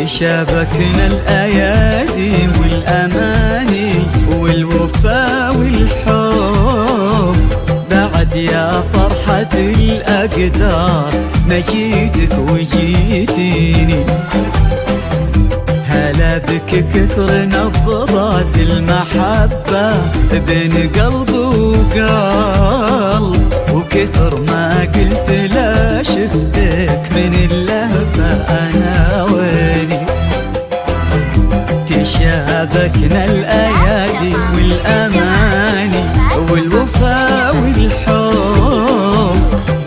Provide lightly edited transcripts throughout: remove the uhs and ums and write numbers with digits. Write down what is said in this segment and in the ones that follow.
تشابكنا الأيادي والأماني والوفا والحب بعد يا فرحة الأقدار مجيتك وجيتيني. هلا بك كثر نبضات المحبة بين قلب وقلب، وكثر ما قلت لا شفتك من اللهفة أنا ويني. تشابكنا الأيادي والأماني والوفا والحب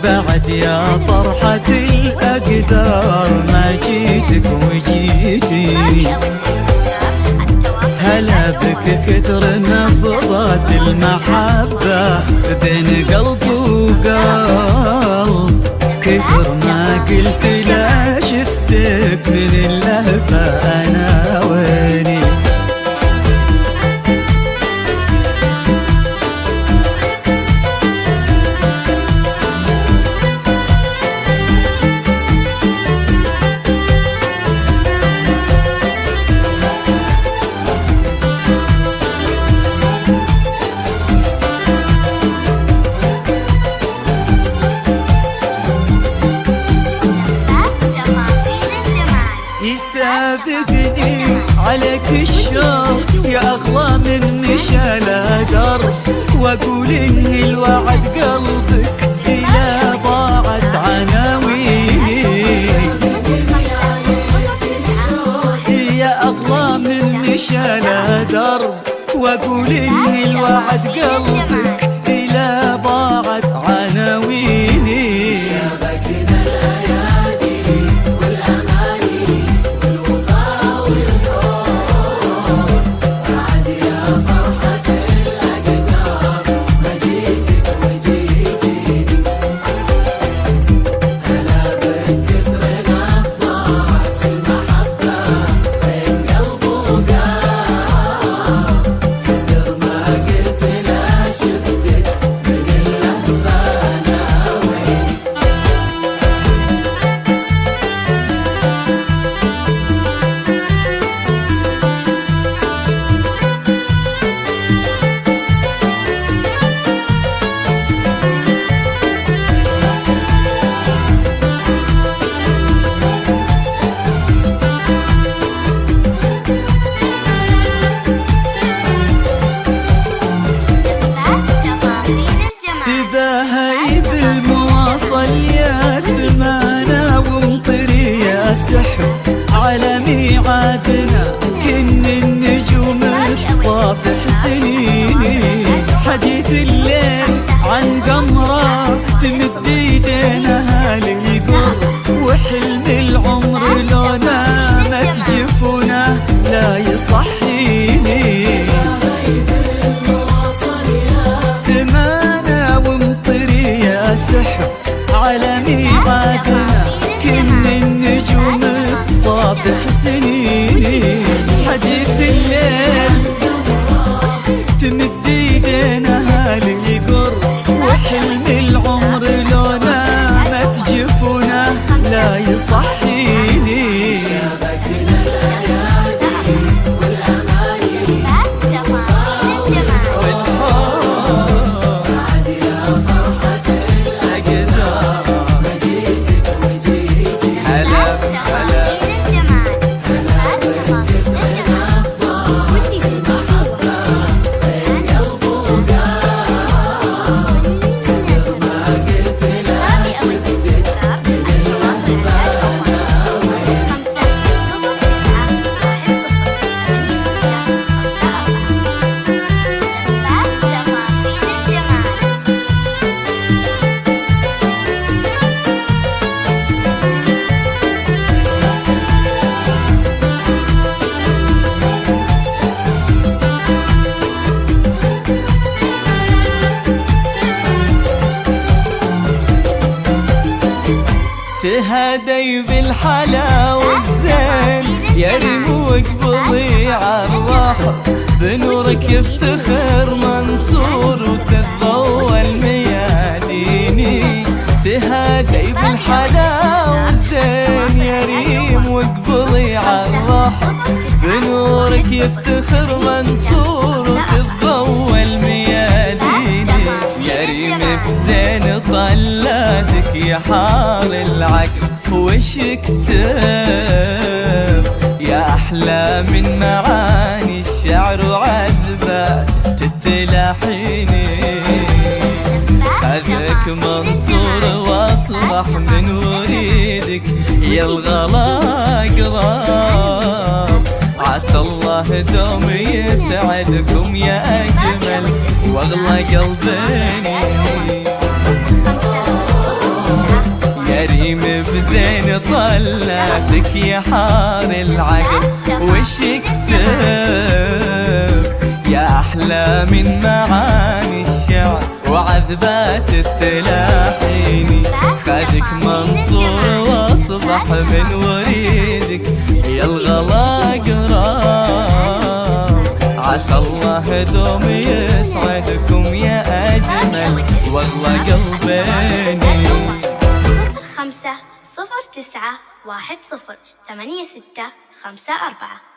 بعد يا فرحة الأقدار ما جيتك وجيتيني. هلا بك كثر نبضات المحبة بين قلب وقلب، كثر ما قلت لا شفتك من اللهفة أنا ويني. يسابقني عليك الشوق يا أغلى من مشى درب، وأقول إن الوعد قلبك إلى ضاعت عناويني. يا أغلى من مشى درب، وأقول إن الوعد قلبك إلى ضاعت عناويني. تباهي بالمواصل يا سمانة ومطري يا سحب على ميعادنا، كن النجوم تصافح سنيني. حديث الليل عن قمرة تمد ايدينها للقرب، وحلم العمر لو نامت جفونه لا يصحيني. سحب على ميعادنا كن النجوم تصافح سنيني. حديث الليل تمد ايدينها للقرب، وحلم العمر لو نامت جفونه لا يصحيني. تهدي بالحلا والزين يا رموق بضيع الراح، بنورك يفتخر منصور وتتضوى المياديني. تهدي بالحلا والزين يا رموق ويقبلي عالراحة، بنورك يفتخر منصور وتتضوى الميادين. يا ريم بزين طلاتك يا حار العقل وش كتب، يا أحلى من معاني الشعر وعذبات التلاحيني. خذك منصور واصبح من وريدك يا الغلا قراب، عسى الله دوم يسعدكم يا أجمل واغلى قلبيني. يا ريم بزين طلاتك يا حار العقل وش كتب، يا أحلى من معاني الشعر وعذبات التلاحيني. خدك منصور واصبح من وريدك يا الغلا قراب، عسى الله دوم يسعدكم يا أجمل واغلى قلبيني. 05 09 10 86 54